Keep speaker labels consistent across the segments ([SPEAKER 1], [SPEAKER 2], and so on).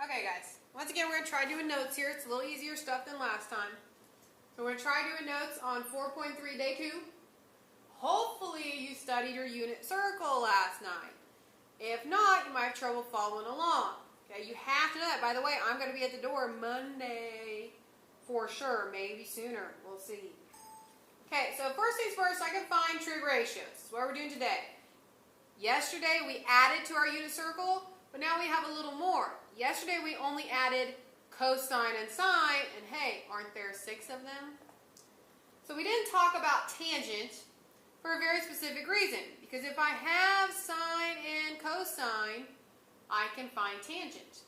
[SPEAKER 1] Okay guys, once again we're going to try doing notes here. It's a little easier stuff than last time. So we're going to try doing notes on 4.3 day 2. Hopefully you studied your unit circle last night. If not, you might have trouble following along. Okay, you have to know that. By the way, I'm going to be at the door Monday for sure, maybe sooner. We'll see. Okay, so first things first, I can find trig ratios. That's what we're doing today. Yesterday we added to our unit circle, but now we have a little more. Yesterday we only added cosine and sine, and hey, aren't there 6 of them? So we didn't talk about tangent for a very specific reason, because if I have sine and cosine, I can find tangent.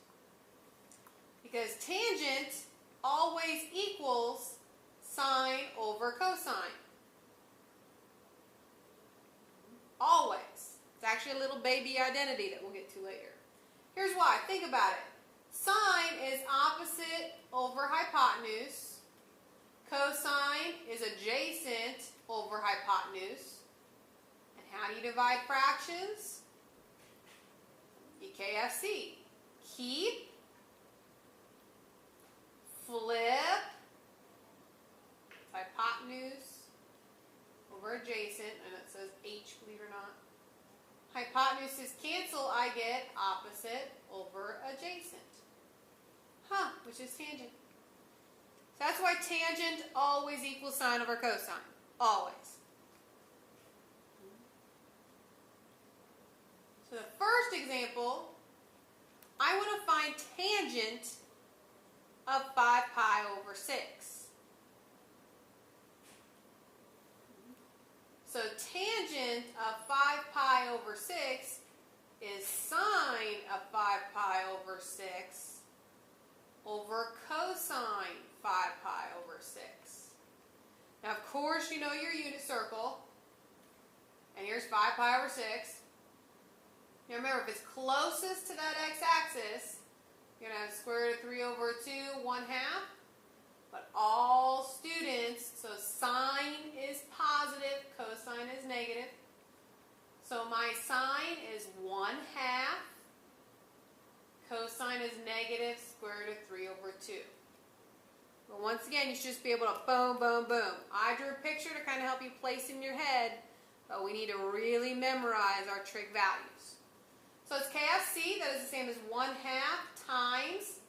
[SPEAKER 1] Because tangent always equals sine over cosine. Always. It's actually a little baby identity that we'll get to later. Here's why. Think about it. Sine is opposite over hypotenuse. Cosine is adjacent over hypotenuse. And how do you divide fractions? KFC. Keep, flip, hypotenuse over adjacent, and it says H, believe it or not. Hypotenuses cancel, I get opposite over adjacent. Which is tangent. So that's why tangent always equals sine over cosine. Always. So the first example, I want to find tangent of 5 pi over 6. So tangent of 5 pi over 6 is sine of 5 pi over 6 over cosine 5 pi over 6. Now of course you know your unit circle, and here's 5 pi over 6. Now remember, if it's closest to that x-axis, you're going to have square root of 3 over 2, 1/2. But all students, so sine is positive, cosine is negative. So my sine is 1/2. Cosine is negative square root of 3 over 2. But once again, you should just be able to boom, boom, boom. I drew a picture to kind of help you place in your head, but we need to really memorize our trig values. So it's KFC, that is the same as 1/2 times,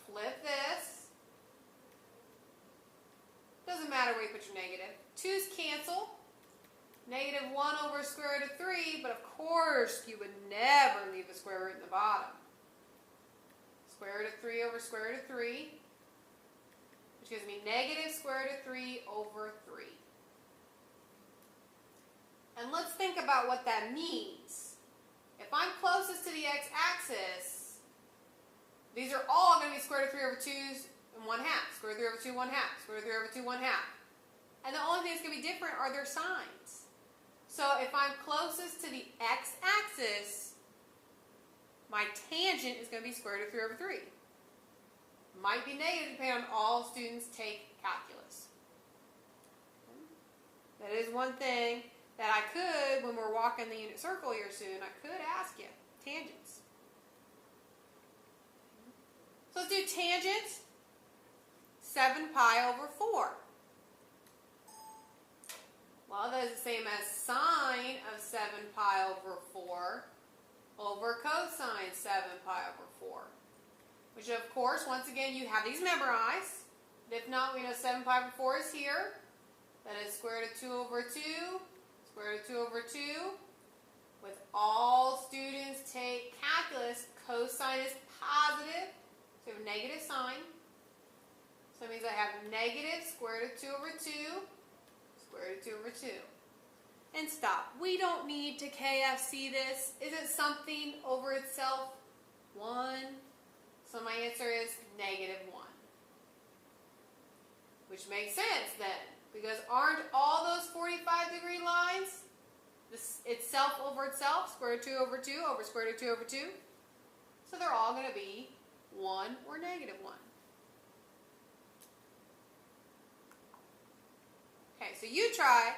[SPEAKER 1] flip this. Doesn't matter where you put your negative. 2's cancel. Negative 1 over square root of 3, but of course you would never leave a square root in the bottom. Square root of 3 over square root of 3, which gives me negative square root of 3 over 3. And let's think about what that means. If I'm closest to the x-axis, these are all going to be square root of 3 over 2's and 1/2. Square root of 3 over 2, 1/2. Square root of 3 over 2, 1/2. And the only thing that's going to be different are their signs. So if I'm closest to the x-axis, my tangent is going to be square root of 3 over 3. Might be negative depending on all students take calculus. That is one thing that I could, when we're walking the unit circle here soon, I could ask you. Tangents. So let's do tangent 7 pi over 4. Well, that is the same as sine of 7 pi over 4 over cosine 7 pi over 4. Which of course, once again, you have these memorized. If not, we know 7 pi over 4 is here. That is square root of 2 over 2, square root of 2 over 2. With all students take calculus, cosine is positive, so we have negative sign. So that means I have negative square root of 2 over 2, square root of 2 over 2. And stop. We don't need to KFC this. Isn't something over itself 1? So my answer is negative 1. Which makes sense then, because aren't all those 45-degree lines this itself over itself, square root of 2 over 2 over square root of 2 over 2? So they're all going to be 1 or negative 1. Okay, so you try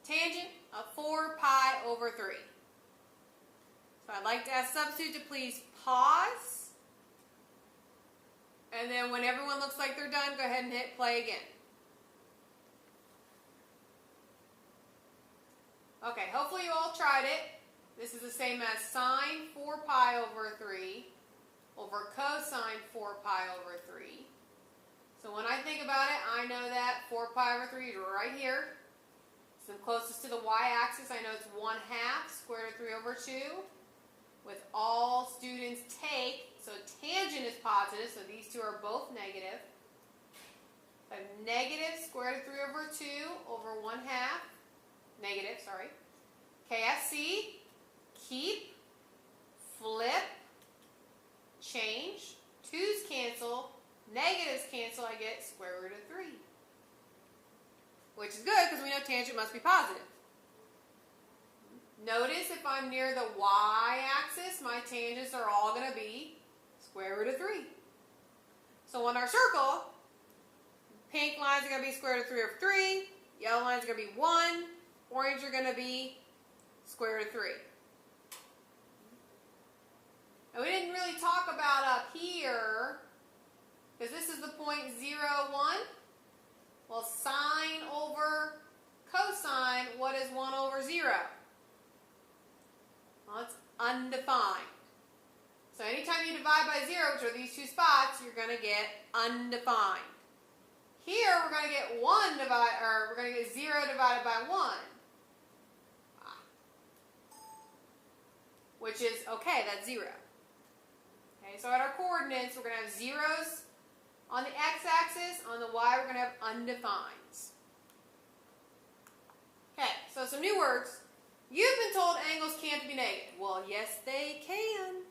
[SPEAKER 1] tangent of 4 pi over 3. So I'd like to ask substitute to please pause And then when everyone looks like they're done, go ahead and hit play again. Okay, hopefully you all tried it. This is the same as sine 4 pi over 3 over cosine 4 pi over 3. So when I think about it, I know that 4 pi over 3 is right here. So I'm closest to the y-axis. I know it's 1/2 square root of 3 over 2. With all students take, so tangent is positive, so these two are both negative. I have negative square root of 3 over 2 over 1/2. Negative, sorry. KFC, keep, flip, change. 2's cancel, negatives cancel, I get square root of 3. Which is good because we know tangent must be positive. Notice if I'm near the y-axis, my tangents are all going to be square root of 3. So on our circle, pink lines are going to be square root of 3 over 3, yellow lines are going to be 1, orange are going to be square root of 3. Now we didn't really talk about up here, because this is the point 0, 1. Well, sine over cosine, what is 1 over 0? Well, it's undefined. So anytime you divide by 0, which are these two spots, you're going to get undefined. Here, we're going to get 0 divided by 1. Which is, okay, that's 0. Okay, so at our coordinates, we're going to have zeros on the x-axis. On the y, we're going to have undefineds. Okay, so some new words. You've been told angles can't be negative. Well, yes, they can.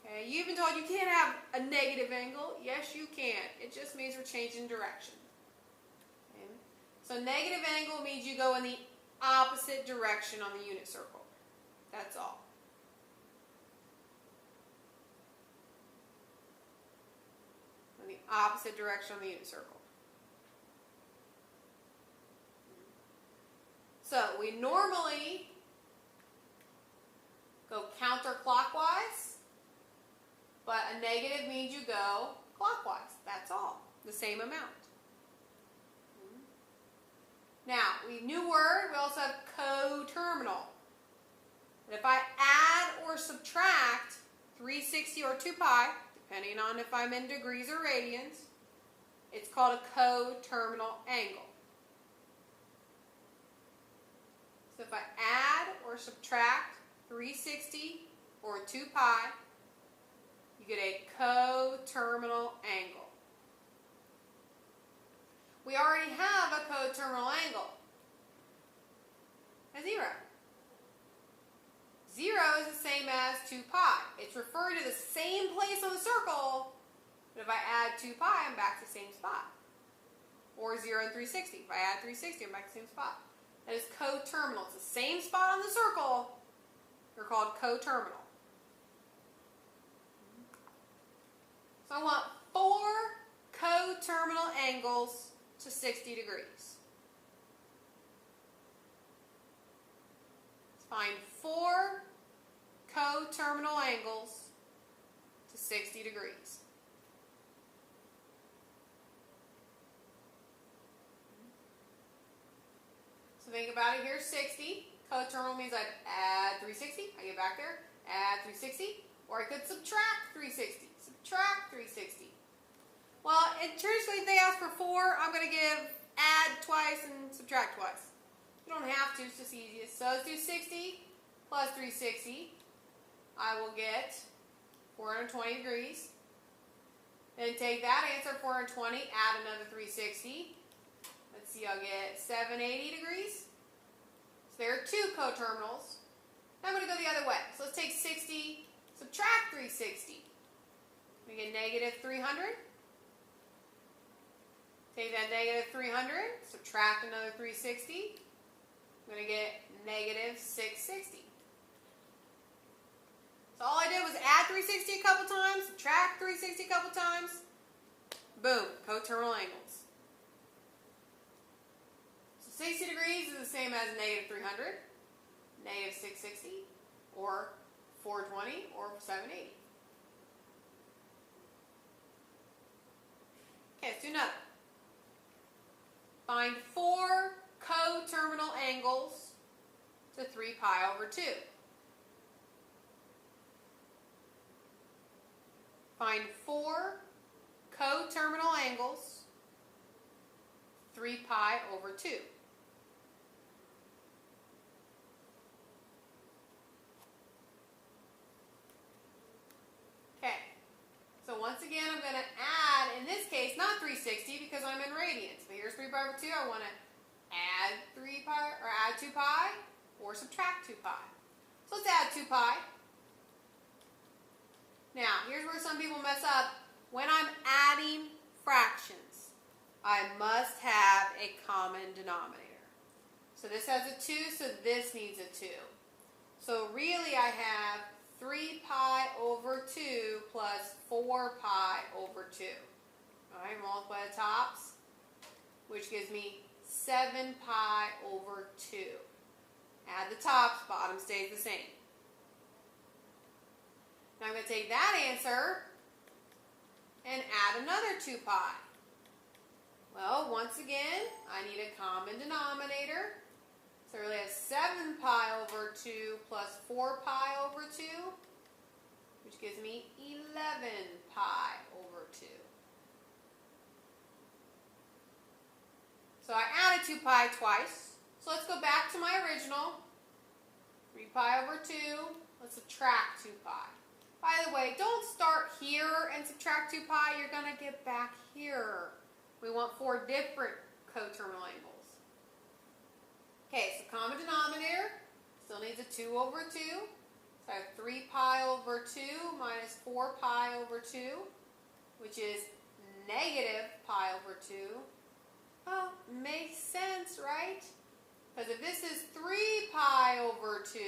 [SPEAKER 1] Okay, you've been told you can't have a negative angle. Yes, you can. It just means we're changing direction. Okay. So negative angle means you go in the opposite direction on the unit circle. That's all. In the opposite direction on the unit circle. So we normally go counterclockwise, but a negative means you go clockwise. That's all. The same amount. Now, new word, we also have coterminal. And if I add or subtract 360 or 2 pi, depending on if I'm in degrees or radians, it's called a coterminal angle. So if I add or subtract 360 or 2 pi, you get a coterminal angle. We already have a coterminal angle. A 0. 0 is the same as 2 pi. It's referred to the same place on the circle, but if I add 2 pi, I'm back to the same spot. Or 0 and 360. If I add 360, I'm back to the same spot. That is coterminal. It's the same spot on the circle. They're called coterminal. So I want 4 coterminal angles to 60 degrees. Let's find 4 coterminal angles to 60 degrees. So think about it. Here's 60. Coterminal means I'd add 360. I get back there. Add 360. Or I could subtract 360. Subtract 360. Well, traditionally, if they ask for 4, I'm going to give add twice and subtract twice. You don't have to. It's just easiest. So let's do 60 plus 360. I will get 420 degrees. Then take that answer, 420, add another 360. Let's see, I'll get 780 degrees. So there are 2 coterminals. Now I'm going to go the other way. So let's take 60, subtract 360. We get negative 300. Take that negative 300, subtract another 360. I'm going to get negative 660. So all I did was add 360 a couple times, subtract 360 a couple times. Boom, coterminal angles. So 60 degrees is the same as negative 300, negative 660, or 420, or 780. Okay, let's do another. Find 4 coterminal angles to 3 pi over 2. Find 4 coterminal angles, 3 pi over 2. Okay, so once again I'm going to add, in this case, not 360 because I'm in radians, but here's 3 pi over 2. I want to add 3 pi, or add 2 pi, or subtract 2 pi. So let's add 2 pi. Now, here's where some people mess up. When I'm adding fractions, I must have a common denominator. So this has a 2, so this needs a 2. So really I have 3 pi over 2 plus 4 pi over 2. All right, multiply the tops, which gives me 7 pi over 2. Add the tops, bottom stays the same. Now I'm going to take that answer and add another 2 pi. Well, once again, I need a common denominator. So I really have 7 pi over 2 plus 4 pi over 2, which gives me 11 pi over 2. So I added 2 pi twice. So let's go back to my original. 3 pi over 2. Let's subtract 2 pi. By the way, don't start here and subtract 2 pi. You're going to get back here. We want 4 different coterminal angles. Okay, so common denominator still needs a 2 over 2. So I have 3 pi over 2 minus 4 pi over 2, which is negative pi over 2. Well, makes sense, right? Because if this is 3 pi over 2,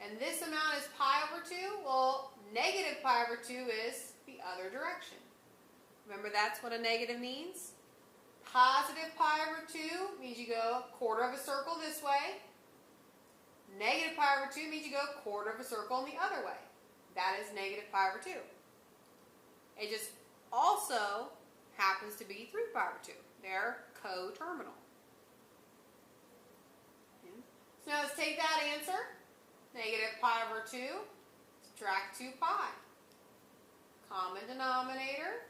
[SPEAKER 1] and this amount is pi over 2, well, negative pi over 2 is the other direction. Remember, that's what a negative means. Positive pi over 2 means you go a quarter of a circle this way. Negative pi over 2 means you go a quarter of a circle in the other way. That is negative pi over 2. It just also happens to be 3 pi over 2. They're coterminal. So now let's take that answer. Negative pi over 2, subtract 2 pi. Common denominator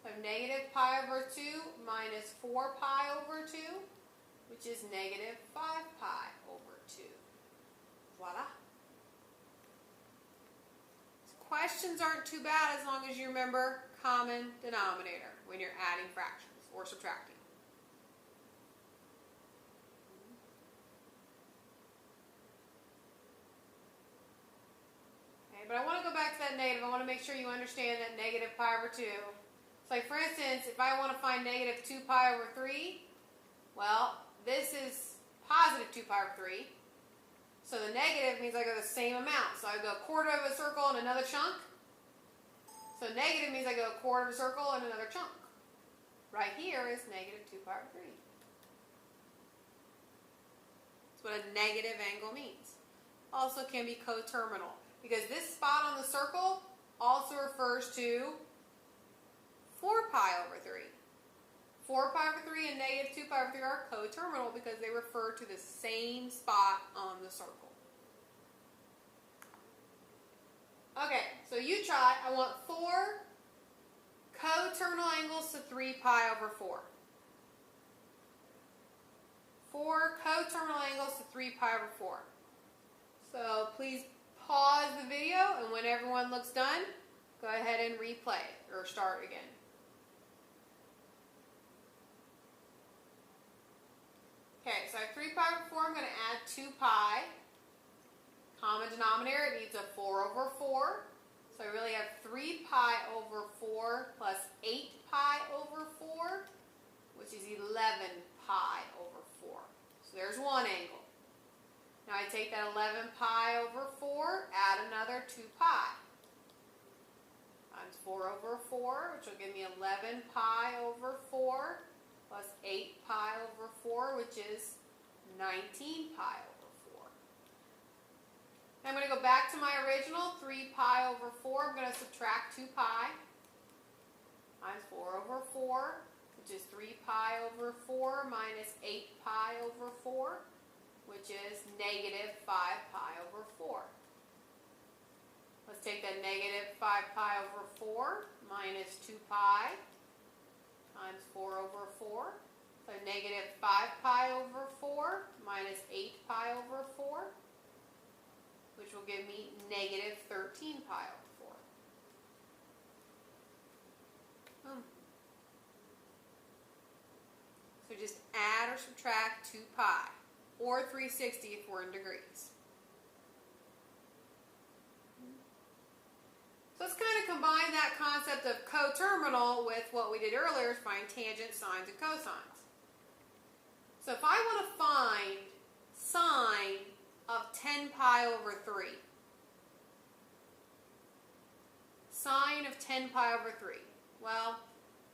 [SPEAKER 1] of negative pi over 2 minus 4 pi over 2, which is negative 5 pi over 2. Voila. Questions aren't too bad as long as you remember common denominator when you're adding fractions or subtracting. But I want to go back to that negative. I want to make sure you understand that negative pi over 2. So like for instance, if I want to find negative 2 pi over 3, well, this is positive 2 pi over 3. So the negative means I go the same amount. So I go a quarter of a circle and another chunk. So negative means I go a quarter of a circle and another chunk. Right here is negative 2 pi over 3. That's what a negative angle means. Also can be coterminal. Because this spot on the circle also refers to 4 pi over 3. 4 pi over 3 and negative 2 pi over 3 are coterminal because they refer to the same spot on the circle. Okay, so you try. I want 4 coterminal angles to 3 pi over 4. 4 coterminal angles to 3 pi over 4. So please pause the video, and when everyone looks done, go ahead and replay it or start again. Okay, so I have 3 pi over 4. I'm going to add 2 pi. Common denominator, it needs a 4 over 4. So I really have 3 pi over 4 plus 8 pi over 4, which is 11 pi over 4. So there's one angle. Now I take that 11 pi over 4, add another 2 pi. Times 4 over 4, which will give me 11 pi over 4, plus 8 pi over 4, which is 19 pi over 4. Now I'm going to go back to my original, 3 pi over 4. I'm going to subtract 2 pi. times 4 over 4, which is 3 pi over 4 minus 8 pi over 4, which is negative 5 pi over 4. Let's take that negative 5 pi over 4 minus 2 pi times 4 over 4. So negative 5 pi over 4 minus 8 pi over 4, which will give me negative 13 pi over 4. So just add or subtract 2 pi, or 360 if we're in degrees. So let's kind of combine that concept of coterminal with what we did earlier, is find tangents, sines, and cosines. So if I want to find sine of 10 pi over 3, sine of 10 pi over 3, well,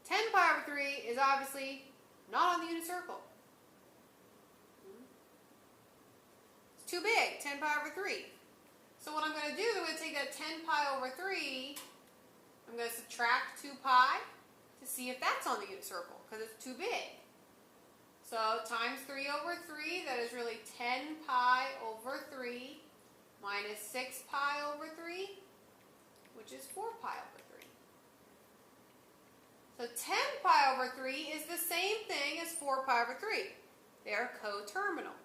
[SPEAKER 1] 10 pi over 3 is obviously not on the unit circle. It's too big, 10 pi over 3. So what I'm going to do is I'm going to take that 10 pi over 3, I'm going to subtract 2 pi to see if that's on the unit circle, because it's too big. So times 3 over 3, that is really 10 pi over 3 minus 6 pi over 3, which is 4 pi over 3. So 10 pi over 3 is the same thing as 4 pi over 3. They are coterminal.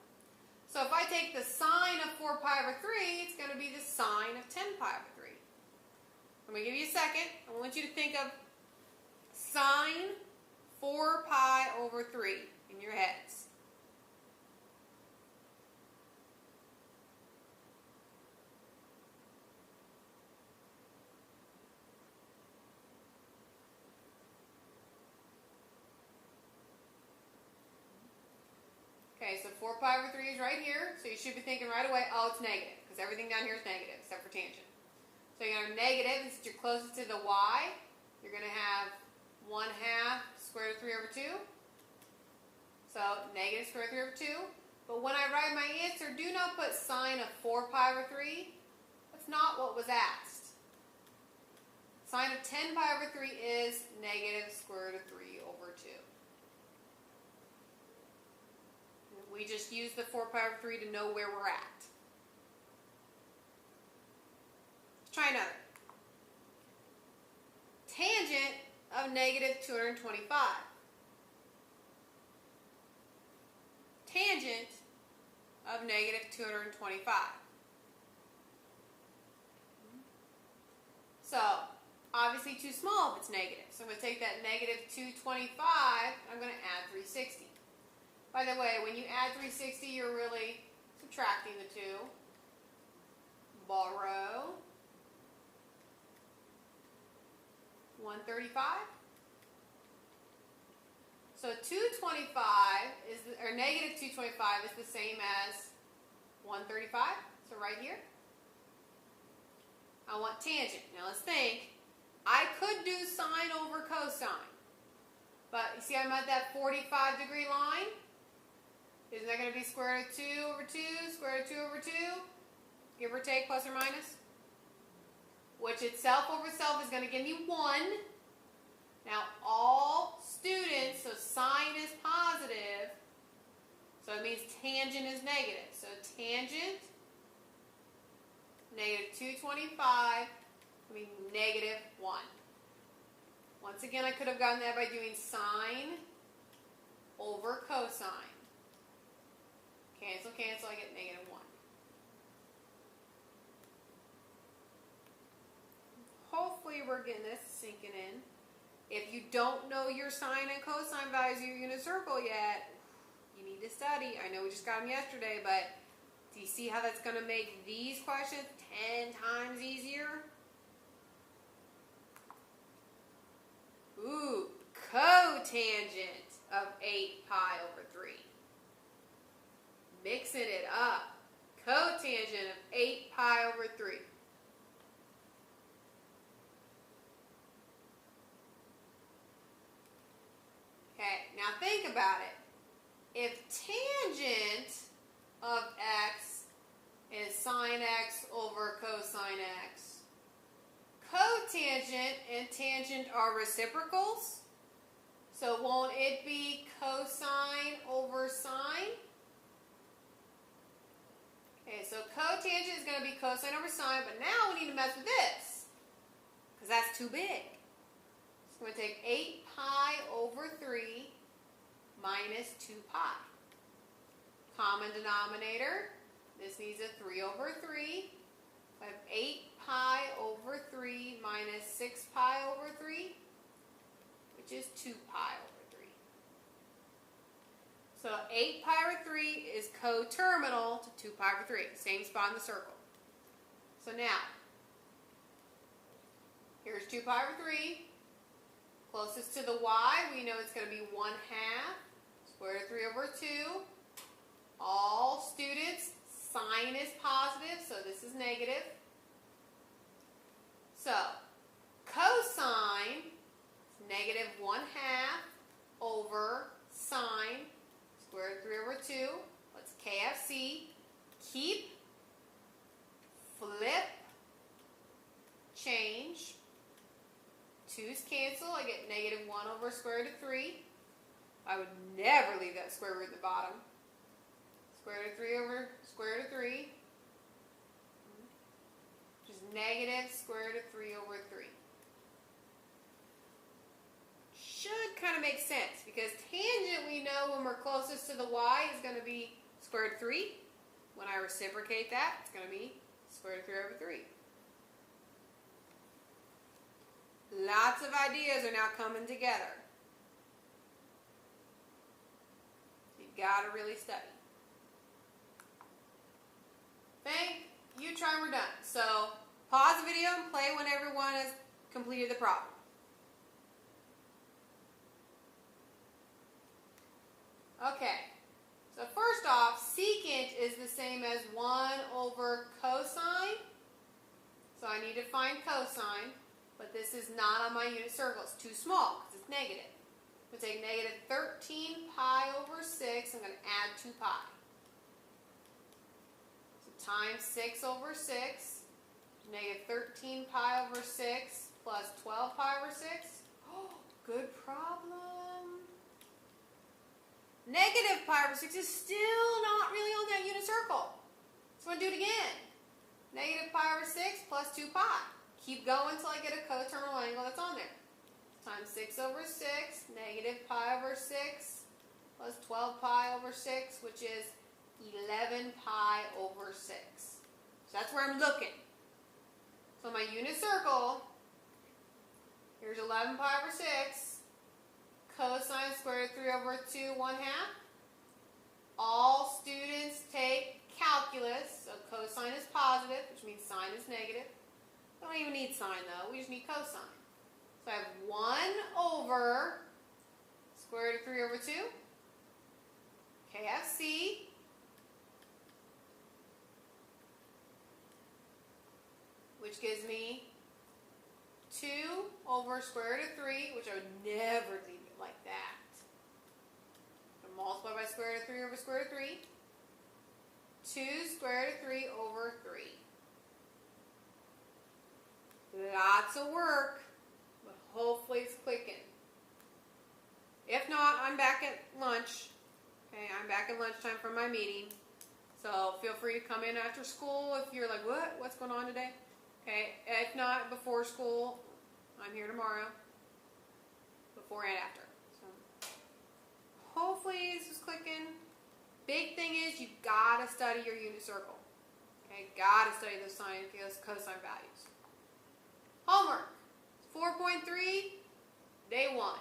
[SPEAKER 1] So if I take the sine of 4 pi over 3, it's going to be the sine of 10 pi over 3. I'm going to give you a second. I want you to think of sine 4 pi over 3 in your heads. Okay, so 4 pi over 3 is right here, so you should be thinking right away, oh, it's negative, because everything down here is negative, except for tangent. So you're going to have negative, and since you're closest to the y, you're going to have 1/2 square root of 3 over 2. So negative square root of 3 over 2. But when I write my answer, do not put sine of 4 pi over 3. That's not what was asked. Sine of 10 pi over 3 is negative square root of 3 over 2. We just use the 4 pi over 3 to know where we're at. Let's try another. Tangent of negative 225. Tangent of negative 225. So, obviously too small if it's negative. So I'm going to take that negative 225, and I'm going to add 360. By the way, when you add 360, you're really subtracting the two. Borrow 135. So 225 is, or negative 225 is the same as 135. So right here. I want tangent. Now let's think. I could do sine over cosine. But you see I'm at that 45 degree line? Isn't that going to be square root of 2 over 2, square root of 2 over 2? Give or take, plus or minus? Which itself over self is going to give me 1. Now all students, so sine is positive, so it means tangent is negative. So tangent, negative 225, will be negative 1. Once again, I could have gotten that by doing sine over cosine. Cancel, cancel, I get negative 1. Hopefully we're getting this sinking in. If you don't know your sine and cosine values of your unit circle yet, you need to study. I know we just got them yesterday, but do you see how that's going to make these questions 10 times easier? Ooh, cotangent of 8 pi over 3. Mixing it up. Cotangent of 8 pi over 3. Okay, now think about it. If tangent of x is sine x over cosine x, cotangent and tangent are reciprocals. So won't it be cosine over sine? Okay, so cotangent is going to be cosine over sine, but now we need to mess with this, because that's too big. So we're going to take 8 pi over 3 minus 2 pi. Common denominator, this needs a 3 over 3. I have 8 pi over 3 minus 6 pi over 3, which is 2 pi over 3. So 8 pi over 3 is coterminal to 2 pi over 3, same spot in the circle. So now, here's 2 pi over 3. Closest to the y, we know it's going to be 1/2 square root of 3 over 2. All students, sign is positive, so this is negative. So, cosine is negative 1/2 over sine, square root of 3 over 2. Let's KFC. Keep, flip, change. 2's cancel. I get negative 1 over square root of 3. I would never leave that square root at the bottom. Square root of 3 over square root of 3. Which is negative square root of 3 over 3. Should kind of make sense, because tangent, we know when we're closest to the y is going to be square root of 3. When I reciprocate that, it's going to be square root of 3 over 3. Lots of ideas are now coming together. You've got to really study. Thank you, try and we're done. So pause the video and play when everyone has completed the problem. Okay, so first off, secant is the same as 1 over cosine. So I need to find cosine, but this is not on my unit circle. It's too small because it's negative. I'm going to take negative 13 pi over 6. I'm going to add 2 pi. So times 6 over 6, negative 13 pi over 6 plus 12 pi over 6. Oh, good problem. Negative pi over 6 is still not really on that unit circle. So I'm going to do it again. Negative pi over 6 plus 2 pi. Keep going until I get a coterminal angle that's on there. Times 6 over 6, negative pi over 6, plus 12 pi over 6, which is 11 pi over 6. So that's where I'm looking. So my unit circle, here's 11 pi over 6. Cosine square root of 3 over 2, 1/2. All students take calculus, so cosine is positive, which means sine is negative. We don't even need sine though, we just need cosine. So I have 1 over square root of 3 over 2, KFC, which gives me 2 over square root of 3, which I would never leave it like that. So multiply by square root of 3 over square root of 3. 2 square root of 3 over 3. Lots of work, but hopefully it's clicking. If not, I'm back at lunch. Okay, I'm back at lunchtime from my meeting. So feel free to come in after school if you're like, what? What's going on today? Okay, if not, before school, I'm here tomorrow. Before and after. So hopefully this is clicking. Big thing is you've got to study your unit circle. Okay, got to study those sine, those cosine values. Homework. 4.3, day 1.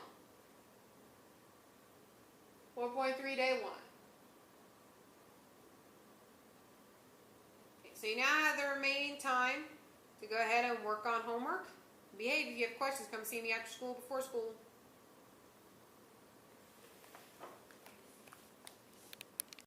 [SPEAKER 1] 4.3, day 1. Okay, so you now have the remaining time to go ahead and work on homework. Behave. If you have questions, come see me after school, before school.